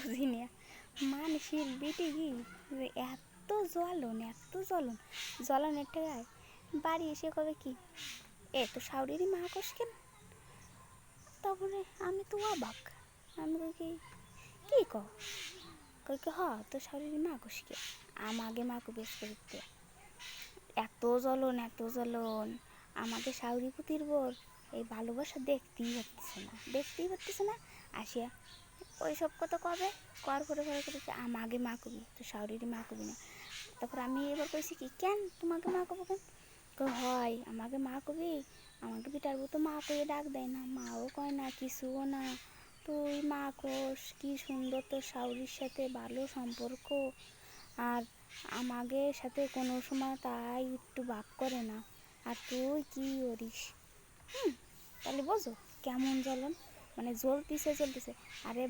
বুঝি না মানুষের বেটে কি যে এত জ্বলনের টাকায় বাড়ি এসে কবে কি এ তো শাউরিরই মা কষ কেন। তারপরে আমি তো অবাক, আমি কই কি কই কি হ তো শাউরিরই মা কষ কে আমাকে মাকে বেশ করতে এত জ্বলন আমাদের শাউরি পুতির বোর এই ভালোবাসা দেখতেই পারতেছে না আসিয়া ওই সব কথা কবে কর করে করেছে আমাকে মা কবি তো শাউরিরই মা কবি না। তারপর আমি এবার কইছি কি কেন তোমাকে মা কব কেন হয় আমাকে মা কবি আমাকে বিটার তো মা কয়ে ডাক দেয় না, মাও কয় না কিছুও না, তুই মা কোষ কি সুন্দর তোর শাউরির সাথে ভালো সম্পর্ক আর আমাদের সাথে কোনো সময় তাই একটু ভাব করে না, আর তুই কি করিস। তাহলে বোঝো কেমন জ্বলন, মানে জ্বলতিছে আরে